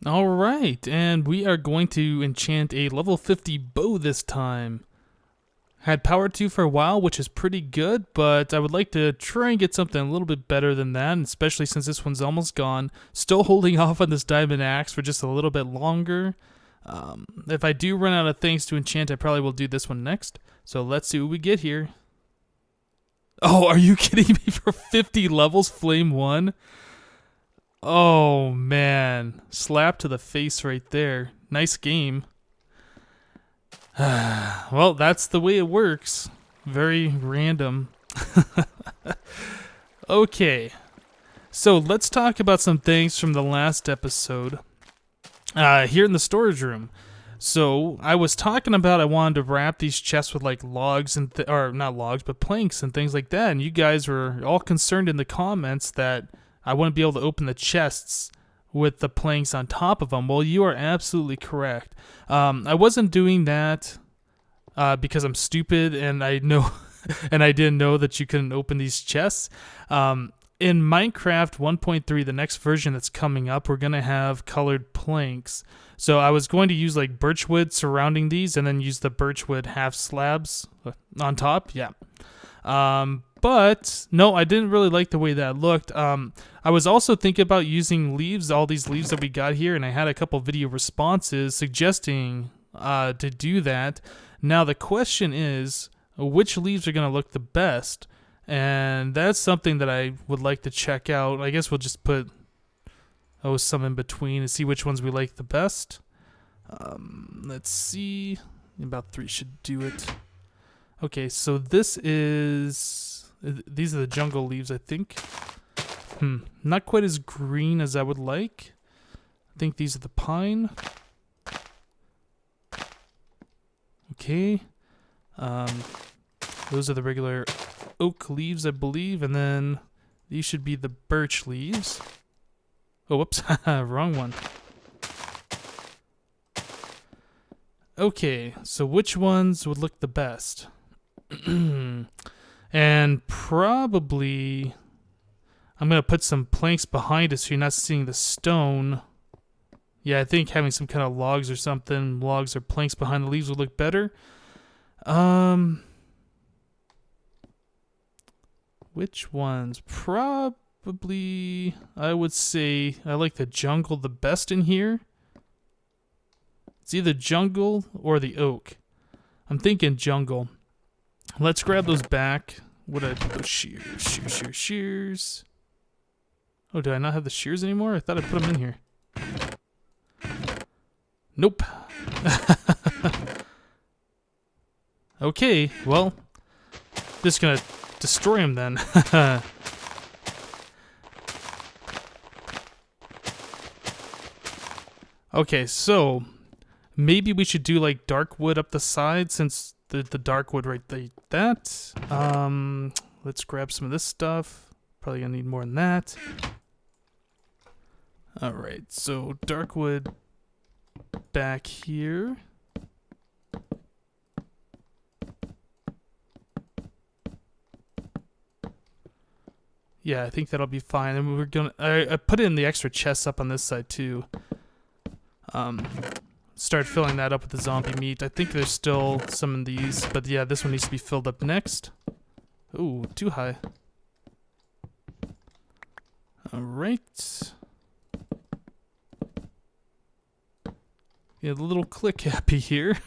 All right, and we are going to enchant a level 50 bow this time. Had power 2 for a while, which is pretty good, but I would like to try and get something a little bit better than that, especially since this one's almost gone. Still holding off on this diamond axe for just a little bit longer. If I do run out of things to enchant, I probably will do this one next. So let's see what we get here. Oh, are you kidding me? For 50 levels, Flame 1? Oh, man. Slap to the face right there. Nice game. Well, that's the way it works. Very random. Okay. So let's talk about some things from the last episode. Here in the storage room. So I was talking about I wanted to wrap these chests with like logs and or not logs, but planks and things like that. And you guys were all concerned in the comments that I wouldn't be able to open the chests with the planks on top of them. Well, you are absolutely correct. I wasn't doing that because I'm stupid and I know and I didn't know that you couldn't open these chests. In Minecraft 1.3, the next version that's coming up, we're going to have colored planks. So I was going to use like birchwood surrounding these and then use the birchwood half slabs on top. Yeah. But no, I didn't really like the way that looked. I was also thinking about using leaves, all these leaves that we got here, and I had a couple video responses suggesting to do that. Now the question is, which leaves are going to look the best? And that's something that I would like to check out. I guess we'll just put some in between and see which ones we like the best. Let's see. About 3 should do it. Okay, so these are the jungle leaves, I think. Not quite as green as I would like. I think these are the pine. Okay. Those are the regular oak leaves, I believe, and then these should be the birch leaves. Oh, whoops, wrong one. Okay, so which ones would look the best? And probably I'm going to put some planks behind it so you're not seeing the stone. Yeah, I think having some kind of logs or something, logs or planks behind the leaves would look better. Which ones? Probably, I would say I like the jungle the best in here. It's either jungle or the oak. I'm thinking jungle. Let's grab those back. What did I put? Shears. Oh, did I not have the shears anymore? I thought I put them in here. Nope. Okay, well, just gonna destroy him then. Okay, so maybe we should do like dark wood up the side since the dark wood right there. That. Let's grab some of this stuff. Probably gonna need more than that. All right, so dark wood back here. Yeah, I think that'll be fine. And we're gonna. I put in the extra chests up on this side too. Start filling that up with the zombie meat. I think there's still some in these, but yeah, this one needs to be filled up next. Ooh, too high. All right. Yeah, a little click happy here.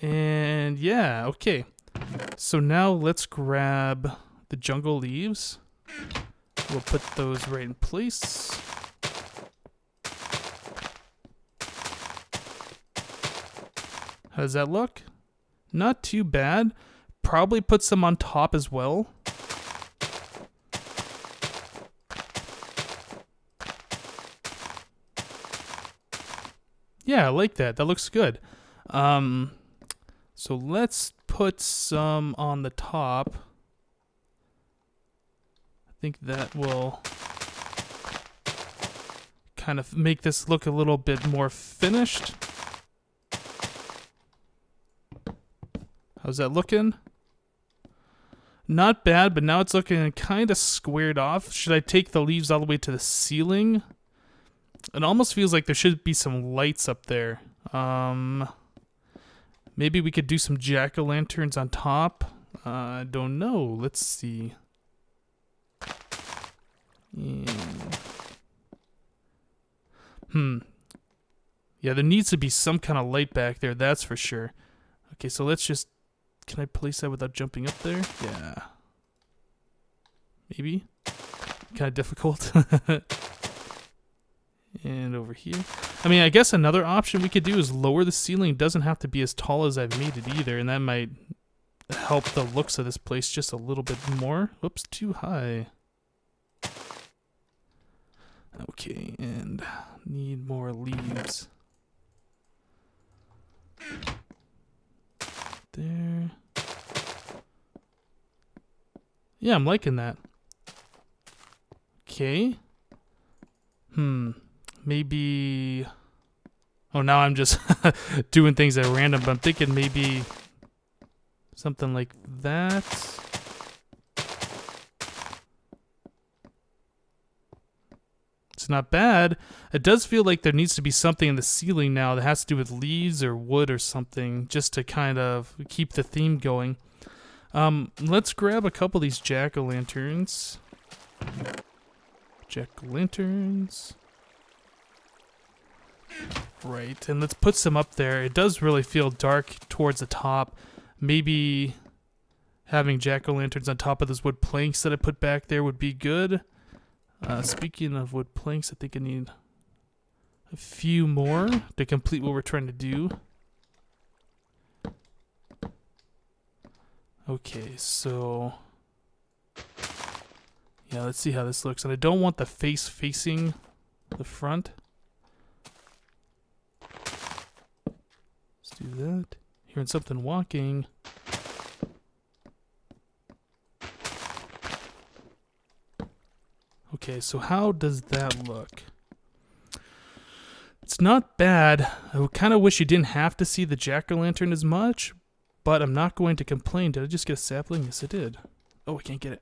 And yeah, okay. So now let's grab the jungle leaves. We'll put those right in place. How does that look? Not too bad. Probably put some on top as well. Yeah, I like that. That looks good. So let's put some on the top. I think that will kind of make this look a little bit more finished. How's that looking? Not bad, but now it's looking kind of squared off. Should I take the leaves all the way to the ceiling? It almost feels like there should be some lights up there. Maybe we could do some jack-o'-lanterns on top. I don't know. Let's see. Yeah, there needs to be some kind of light back there, that's for sure. Okay, so let's just... Can I place that without jumping up there? Yeah. Maybe? Kind of difficult. And over here. I mean, I guess another option we could do is lower the ceiling. It doesn't have to be as tall as I've made it either, and that might help the looks of this place just a little bit more. Whoops, too high. Okay, and need more leaves. There. Yeah, I'm liking that. Okay. Maybe... Oh, now I'm just doing things at random, but I'm thinking maybe something like that. It's not bad. It does feel like there needs to be something in the ceiling now that has to do with leaves or wood or something, just to kind of keep the theme going. Let's grab a couple of these jack-o'-lanterns. Jack-o'-lanterns. Right, and let's put some up there. It does really feel dark towards the top. Maybe having jack-o'-lanterns on top of those wood planks that I put back there would be good. Speaking of wood planks, I think I need a few more to complete what we're trying to do. Okay, so... Yeah, let's see how this looks. And I don't want the face facing the front. Let's do that. Hearing something walking. Okay, so how does that look? It's not bad. I kind of wish you didn't have to see the jack-o'-lantern as much, but I'm not going to complain. Did I just get a sapling? Yes, I did. Oh, I can't get it.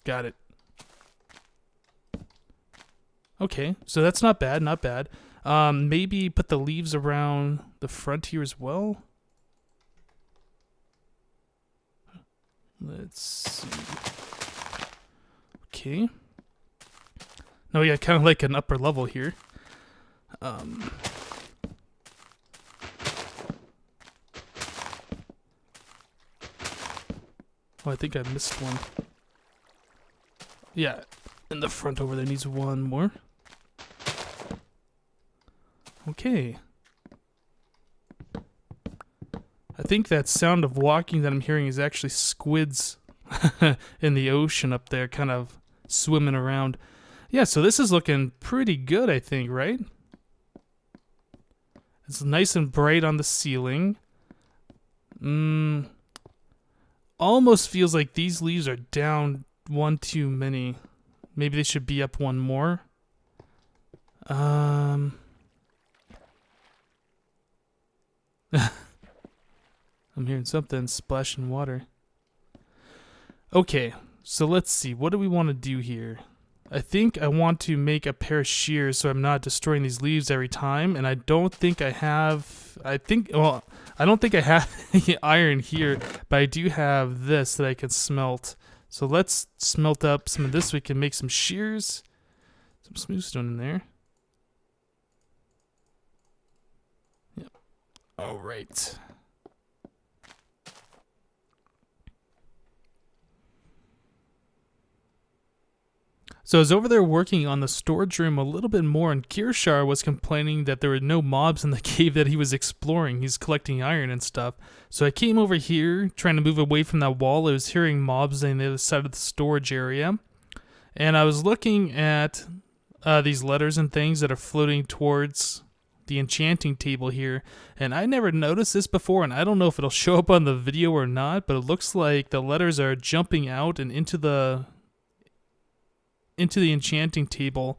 Got it. Okay, so that's not bad, not bad. Maybe put the leaves around the front here as well. Let's see. Okay. Now we got kind of like an upper level here. Oh, I think I missed one. Yeah, in the front over there needs one more. Okay. I think that sound of walking that I'm hearing is actually squids in the ocean up there, kind of swimming around. Yeah, so this is looking pretty good, I think, right? It's nice and bright on the ceiling. Almost feels like these leaves are down one too many. Maybe they should be up one more. I'm hearing something splashing water. Okay, so let's see. What do we want to do here? I think I want to make a pair of shears so I'm not destroying these leaves every time, and I don't think I have... I don't think I have iron here, but I do have this that I can smelt. So let's smelt up some of this so we can make some shears. Some smooth stone in there. Yep. All right. So I was over there working on the storage room a little bit more, and Kirshar was complaining that there were no mobs in the cave that he was exploring. He's collecting iron and stuff. So I came over here, trying to move away from that wall. I was hearing mobs on the other side of the storage area. And I was looking at these letters and things that are floating towards the enchanting table here. And I never noticed this before, and I don't know if it'll show up on the video or not, but it looks like the letters are jumping out and into the enchanting table,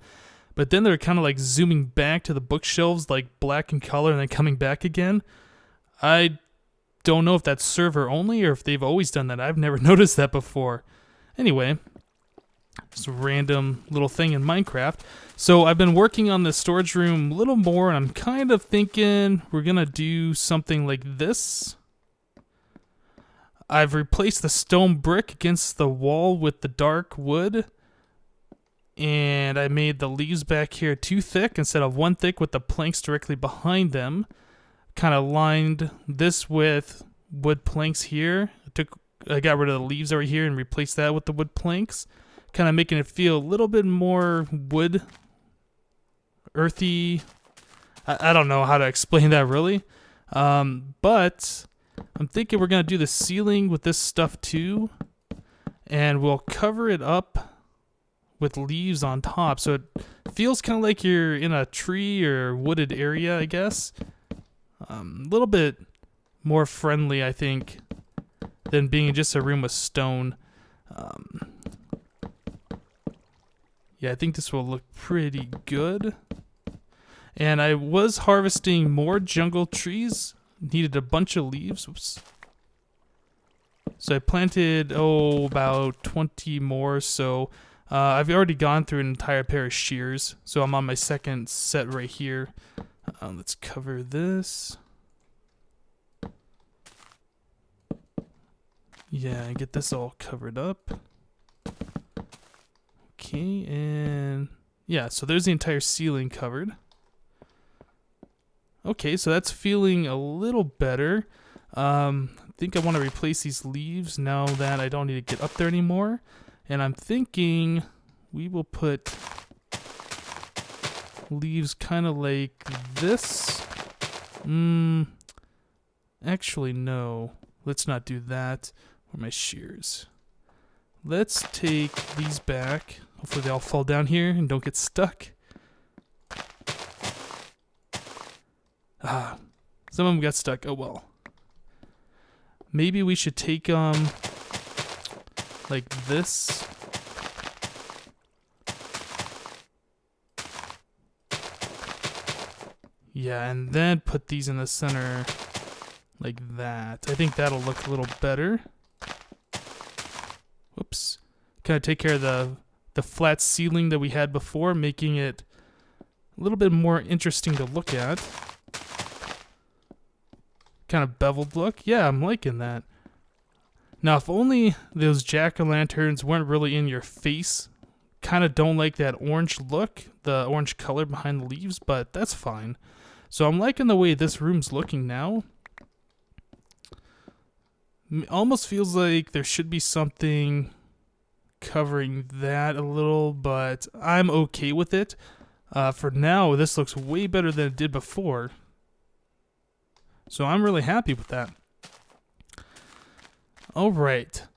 but then they're kind of like zooming back to the bookshelves, like black in color, and then coming back again. I don't know if that's server only or if they've always done that. I've never noticed that before. Anyway, Just a random little thing in Minecraft. So I've been working on the storage room a little more, and I'm kind of thinking we're gonna do something like this. I've replaced the stone brick against the wall with the dark wood, and I made the leaves back here 2 thick instead of 1 thick with the planks directly behind them. Kind of lined this with wood planks here. I got rid of the leaves over here and replaced that with the wood planks, kind of making it feel a little bit more wood, earthy. I don't know how to explain that really, but I'm thinking we're gonna do the ceiling with this stuff too, and we'll cover it up with leaves on top, so it feels kind of like you're in a tree or wooded area, I guess. A little bit more friendly, I think, than being in just a room with stone. Yeah, I think this will look pretty good. And I was harvesting more jungle trees. Needed a bunch of leaves. Oops. So I planted, about 20 more. So I've already gone through an entire pair of shears. So I'm on my second set right here. Let's cover this. Yeah, get this all covered up. Okay, and yeah, so there's the entire ceiling covered. Okay, so that's feeling a little better. I think I want to replace these leaves now that I don't need to get up there anymore. And I'm thinking we will put leaves kind of like this. Actually, no. Let's not do that. Where are my shears? Let's take these back. Hopefully they all fall down here and don't get stuck. Some of them got stuck. Oh well. Maybe we should take like this. Yeah, and then put these in the center like that. I think that'll look a little better. Whoops. Kind of take care of the flat ceiling that we had before, making it a little bit more interesting to look at. Kind of beveled look. Yeah, I'm liking that. Now, if only those jack-o'-lanterns weren't really in your face. Kind of don't like that orange look, the orange color behind the leaves, but that's fine. So I'm liking the way this room's looking now. Almost feels like there should be something covering that a little, but I'm okay with it. For now, this looks way better than it did before. So I'm really happy with that. Alright.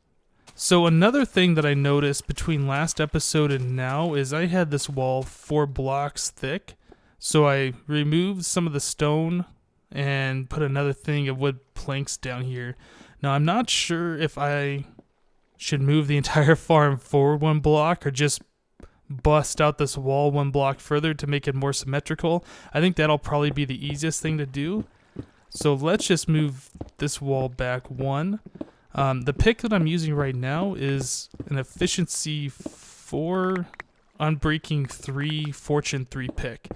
So another thing that I noticed between last episode and now is I had this wall 4 blocks thick. So I removed some of the stone and put another thing of wood planks down here. Now I'm not sure if I should move the entire farm forward 1 block or just bust out this wall 1 block further to make it more symmetrical. I think that'll probably be the easiest thing to do. So let's just move this wall back 1. The pick that I'm using right now is an efficiency 4, unbreaking 3, fortune 3 pick.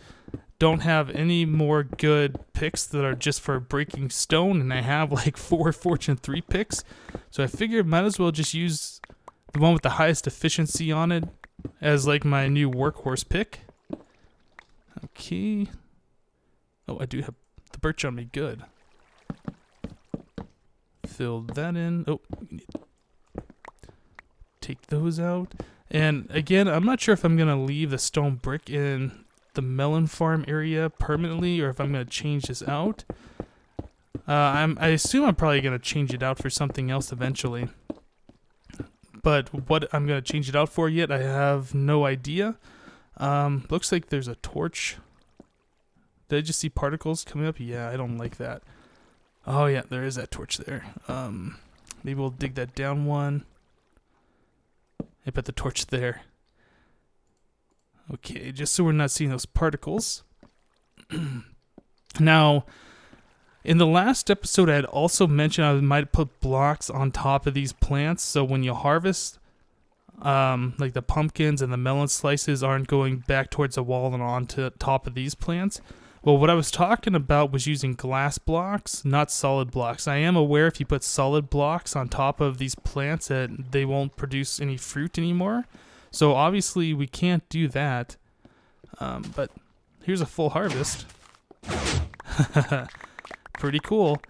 Don't have any more good picks that are just for breaking stone, and I have like 4 fortune 3 picks. So I figured might as well just use the one with the highest efficiency on it as like my new workhorse pick. Okay. Oh, I do have the birch on me. Good. Fill that in. Oh, take those out. And again, I'm not sure if I'm going to leave the stone brick in the melon farm area permanently or if I'm going to change this out. I assume I'm probably going to change it out for something else eventually. But what I'm going to change it out for yet, I have no idea. Looks like there's a torch. Did I just see particles coming up? Yeah, I don't like that. Oh yeah, there is that torch there. Maybe we'll dig that down 1. I put the torch there. Okay, just so we're not seeing those particles. Now, in the last episode, I had also mentioned I might put blocks on top of these plants, so when you harvest, like the pumpkins and the melon slices aren't going back towards the wall and onto top of these plants. Well, what I was talking about was using glass blocks, not solid blocks. I am aware if you put solid blocks on top of these plants that they won't produce any fruit anymore. So obviously we can't do that. But here's a full harvest. Pretty cool.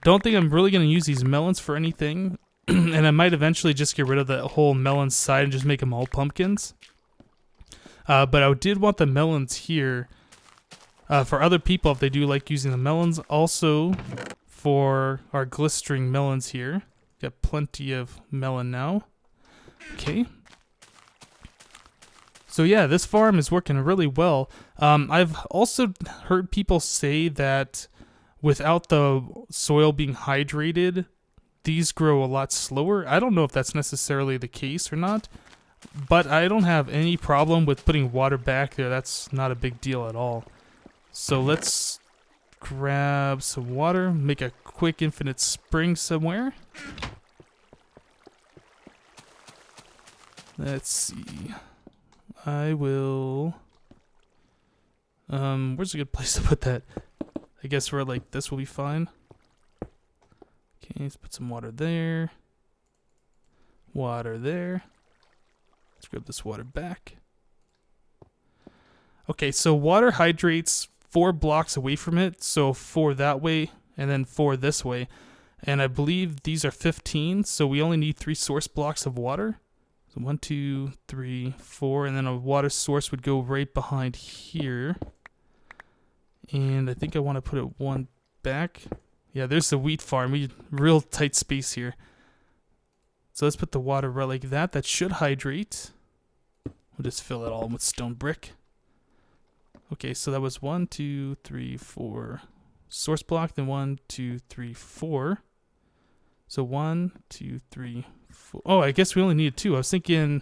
Don't think I'm really going to use these melons for anything. And I might eventually just get rid of the whole melon side and just make them all pumpkins. But I did want the melons here. For other people, if they do like using the melons, also for our glistering melons here. Got plenty of melon now. Okay. So yeah, this farm is working really well. I've also heard people say that without the soil being hydrated, these grow a lot slower. I don't know if that's necessarily the case or not, but I don't have any problem with putting water back there. That's not a big deal at all. So let's grab some water, make a quick infinite spring somewhere. Let's see. I will... where's a good place to put that? I guess where like this will be fine. Okay, let's put some water there. Water there. Let's grab this water back. Okay, so water hydrates 4 blocks away from it, so 4 that way, and then 4 this way. And I believe these are 15, so we only need 3 source blocks of water. So 1, 2, 3, 4, and then a water source would go right behind here. And I think I want to put it 1 back. Yeah, there's the wheat farm. We real tight space here. So let's put the water right like that. That should hydrate. We'll just fill it all with stone brick. Okay, so that was 1, 2, 3, 4 source block, then 1, 2, 3, 4. So 1, 2, 3, 4. Oh, I guess we only needed 2. I was thinking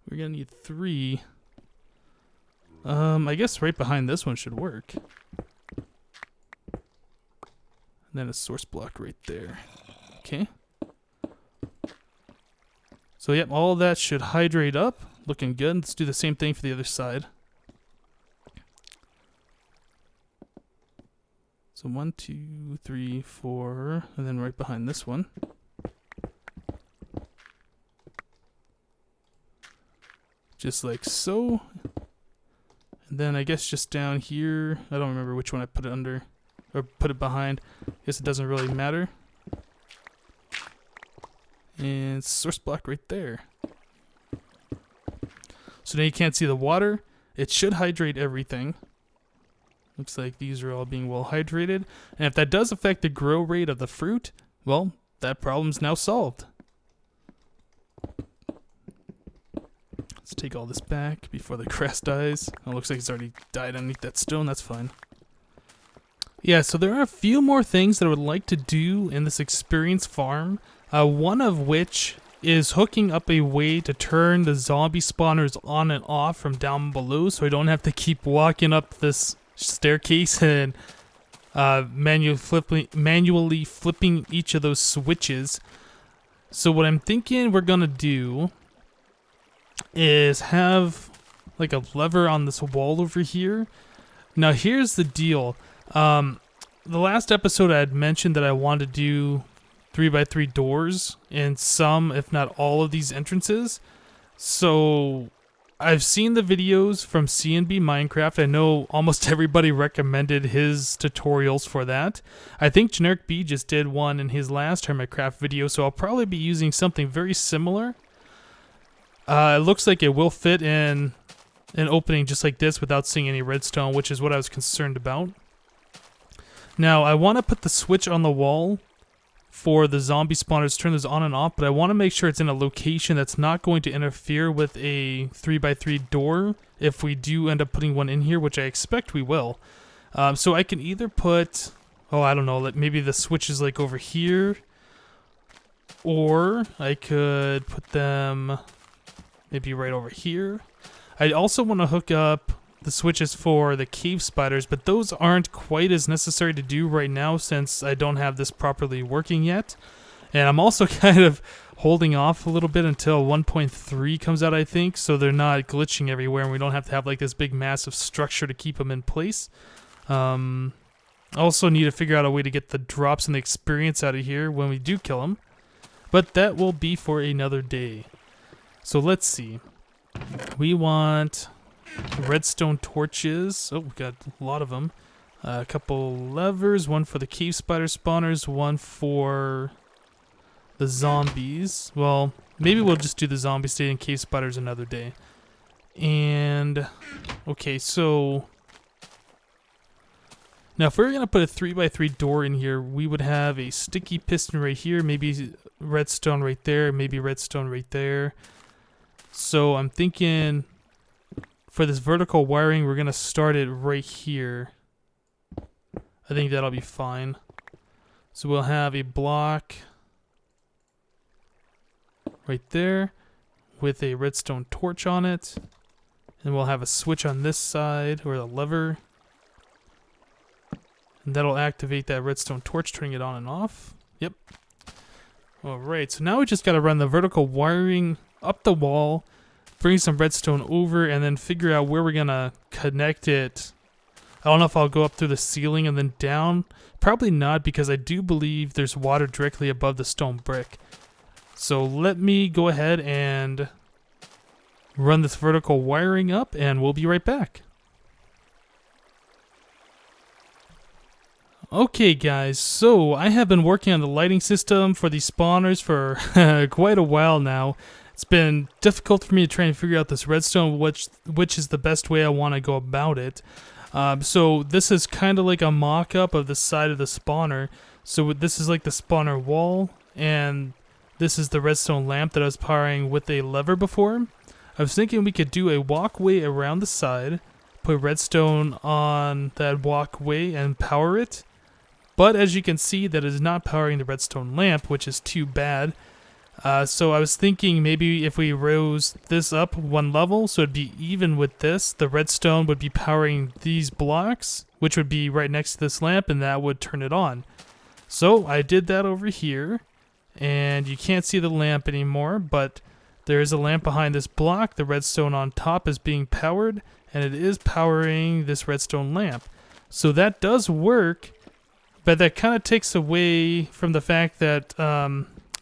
we're gonna need 3. I guess right behind this one should work. And then a source block right there. Okay. So yep, all that should hydrate up. Looking good. Let's do the same thing for the other side. So 1, 2, 3, 4, and then right behind this one. Just like so. And then I guess just down here, I don't remember which one I put it under, or put it behind. I guess it doesn't really matter. And source block right there. So now you can't see the water. It should hydrate everything. Looks like these are all being well hydrated. And if that does affect the grow rate of the fruit, well, that problem's now solved. Let's take all this back before the grass dies. Oh, it looks like it's already died underneath that stone. That's fine. Yeah, so there are a few more things that I would like to do in this experience farm. One of which is hooking up a way to turn the zombie spawners on and off from down below, so I don't have to keep walking up this staircase and manually flipping each of those switches. So what I'm thinking we're gonna do is have like a lever on this wall over here. Now here's the deal. The last episode I had mentioned that I wanted to do 3x3 doors in some, if not all, of these entrances. So I've seen the videos from CNB Minecraft. I know almost everybody recommended his tutorials for that. I think Generic B just did one in his last HermitCraft video, so I'll probably be using something very similar. It looks like it will fit in an opening just like this without seeing any redstone, which is what I was concerned about. Now, I want to put the switch on the wall for the zombie spawners, turn those on and off, but I want to make sure it's in a location that's not going to interfere with a 3x3 door if we do end up putting one in here, which I expect we will. So I can either put, oh, I don't know, like maybe the switch is like over here, or I could put them maybe right over here. I also want to hook up the switches for the cave spiders, but those aren't quite as necessary to do right now since I don't have this properly working yet. And I'm also kind of holding off a little bit until 1.3 comes out, I think, so they're not glitching everywhere and we don't have to have like this big massive structure to keep them in place. I also need to figure out a way to get the drops and the experience out of here when we do kill them, but that will be for another day. So let's see. We want redstone torches. Oh, we got a lot of them. A couple levers, one for the cave spider spawners, one for the zombies. Well, maybe we'll just do the zombie state and cave spiders another day. And okay, so now if we were gonna put a 3x3 door in here, we would have a sticky piston right here, maybe redstone right there, maybe redstone right there. So I'm thinking for this vertical wiring, we're gonna start it right here. I think that'll be fine. So we'll have a block right there with a redstone torch on it. And we'll have a switch on this side, or a lever. And that'll activate that redstone torch, turning it on and off. Yep. Alright, so now we just gotta run the vertical wiring up the wall, bring some redstone over, and then figure out where we're gonna connect it. I don't know if I'll go up through the ceiling and then down. Probably not, because I do believe there's water directly above the stone brick. So let me go ahead and run this vertical wiring up, and we'll be right back. Okay guys, so I have been working on the lighting system for these spawners for quite a while now. It's been difficult for me to try and figure out this redstone, which is the best way I want to go about it. So this is kind of like a mock-up of the side of the spawner. So this is like the spawner wall, and this is the redstone lamp that I was powering with a lever before. I was thinking we could do a walkway around the side, put redstone on that walkway and power it. But as you can see, that is not powering the redstone lamp, which is too bad. So I was thinking maybe if we rose this up one level, so it'd be even with this, the redstone would be powering these blocks, which would be right next to this lamp, and that would turn it on. So I did that over here, and you can't see the lamp anymore, but there is a lamp behind this block. The redstone on top is being powered, and it is powering this redstone lamp. So that does work, but that kind of takes away from the fact that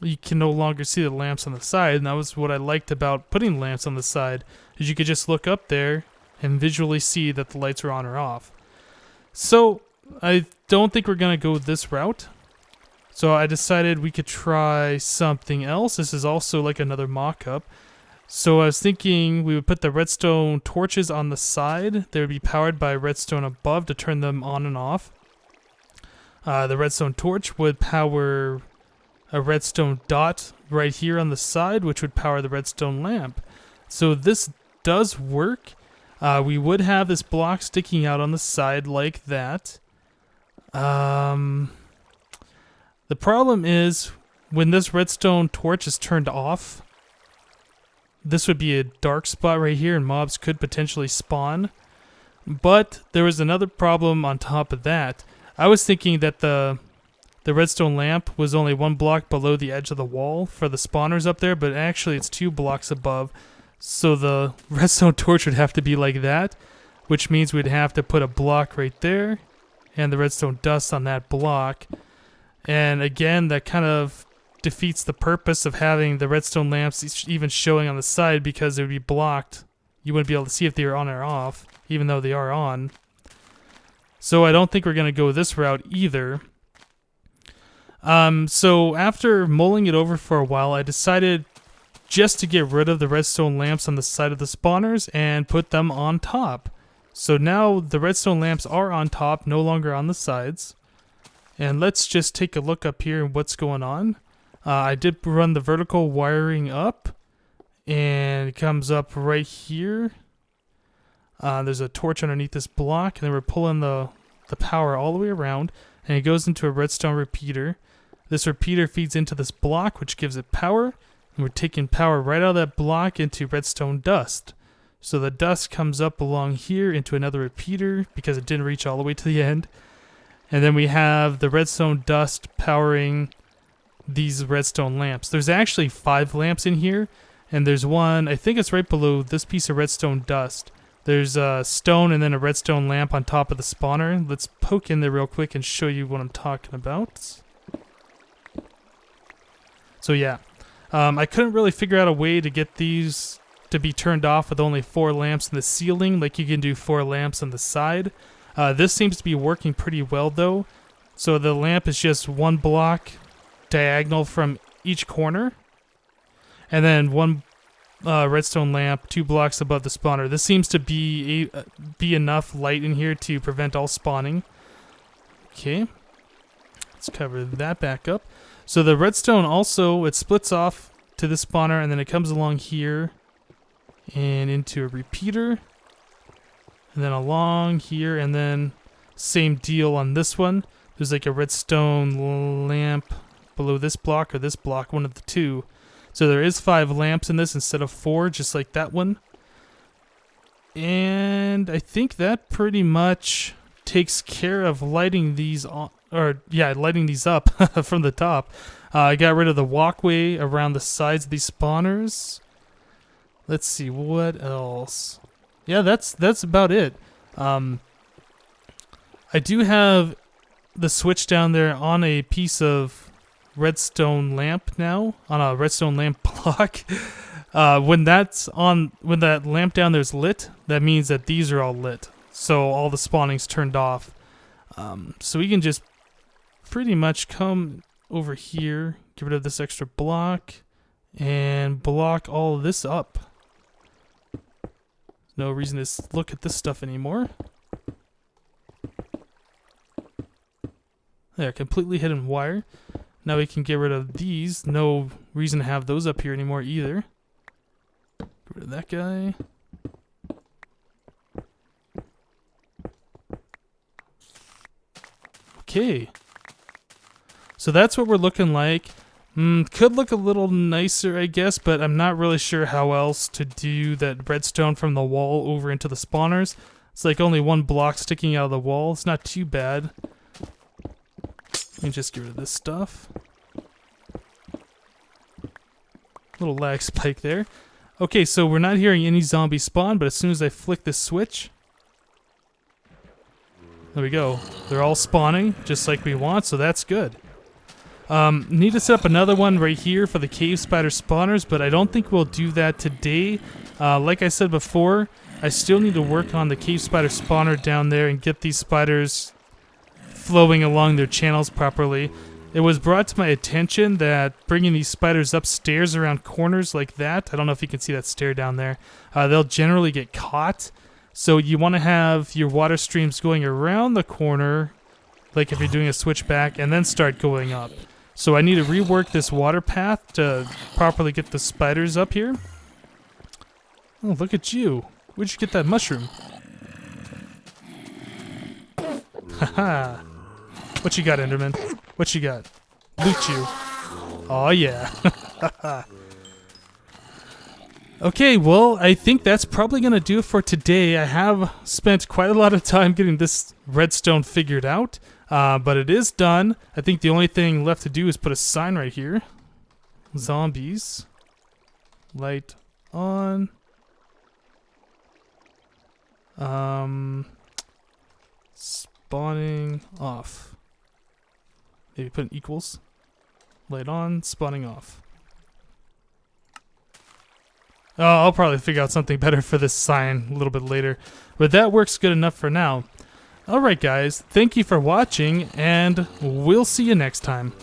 you can no longer see the lamps on the side, and that was what I liked about putting lamps on the side, is you could just look up there and visually see that the lights are on or off. So I don't think we're going to go this route. So I decided we could try something else. This is also like another mock-up. So I was thinking we would put the redstone torches on the side. They would be powered by redstone above to turn them on and off. The redstone torch would power a redstone dot right here on the side, which would power the redstone lamp. So this does work. We would have this block sticking out on the side like that. The problem is when this redstone torch is turned off, this would be a dark spot right here and mobs could potentially spawn. But there was another problem on top of that. I was thinking that the redstone lamp was only one block below the edge of the wall for the spawners up there, but actually it's 2 blocks above. So the redstone torch would have to be like that, which means we'd have to put a block right there and the redstone dust on that block. And again, that kind of defeats the purpose of having the redstone lamps even showing on the side, because they would be blocked. You wouldn't be able to see if they are on or off, even though they are on. So I don't think we're going to go this route either. So after mulling it over for a while, I decided just to get rid of the redstone lamps on the side of the spawners and put them on top. So now the redstone lamps are on top, no longer on the sides. And let's just take a look up here and what's going on. I did run the vertical wiring up, and it comes up right here. There's a torch underneath this block, and then we're pulling the power all the way around, and it goes into a redstone repeater. This repeater feeds into this block, which gives it power, and we're taking power right out of that block into redstone dust. So the dust comes up along here into another repeater because it didn't reach all the way to the end. And then we have the redstone dust powering these redstone lamps. There's actually 5 lamps in here, and there's one, I think it's right below this piece of redstone dust. There's a stone and then a redstone lamp on top of the spawner. Let's poke in there real quick and show you what I'm talking about. So yeah, I couldn't really figure out a way to get these to be turned off with only 4 lamps in the ceiling, like you can do 4 lamps on the side. This seems to be working pretty well though. So the lamp is just 1 block diagonal from each corner, and then 1 redstone lamp 2 blocks above the spawner. This seems to be enough light in here to prevent all spawning. Okay, let's cover that back up. So the redstone also, it splits off to the spawner, and then it comes along here and into a repeater, and then along here, and then same deal on this one. There's like a redstone lamp below this block or this block, one of the two. So there is 5 lamps in this instead of 4, just like that one. And I think that pretty much takes care of lighting these on, or yeah, lighting these up from the top. I got rid of the walkway around the sides of these spawners. Let's see, what else? Yeah, that's about it. I do have the switch down there on a piece of redstone lamp now, on a redstone lamp block. When that lamp down there's lit, that means that these are all lit, so all the spawning's turned off. So we can just pretty much come over here, get rid of this extra block, and block all of this up. No reason to look at this stuff anymore. There, completely hidden wire. Now we can get rid of these. No reason to have those up here anymore either. Get rid of that guy. Okay. So that's what we're looking like. Could look a little nicer, I guess, but I'm not really sure how else to do that redstone from the wall over into the spawners. It's like only 1 block sticking out of the wall. It's not too bad. Let me just get rid of this stuff. Little lag spike there. Okay, so we're not hearing any zombie spawn, but as soon as I flick this switch, there we go. They're all spawning just like we want, so that's good. Need to set up another one right here for the cave spider spawners, but I don't think we'll do that today. Like I said before, I still need to work on the cave spider spawner down there and get these spiders flowing along their channels properly. It was brought to my attention that bringing these spiders upstairs around corners like that, I don't know if you can see that stair down there, they'll generally get caught. So you want to have your water streams going around the corner, like if you're doing a switchback, and then start going up. So I need to rework this water path to properly get the spiders up here. Oh, look at you. Where'd you get that mushroom? Haha. What you got, Enderman? What you got? Loot you. Oh yeah. Okay, well, I think that's probably going to do it for today. I have spent quite a lot of time getting this redstone figured out, but it is done. I think the only thing left to do is put a sign right here. Zombies. Light on. Spawning off. Maybe put an equals. Light on, spawning off. Oh, I'll probably figure out something better for this sign a little bit later. But that works good enough for now. Alright guys, thank you for watching, and we'll see you next time.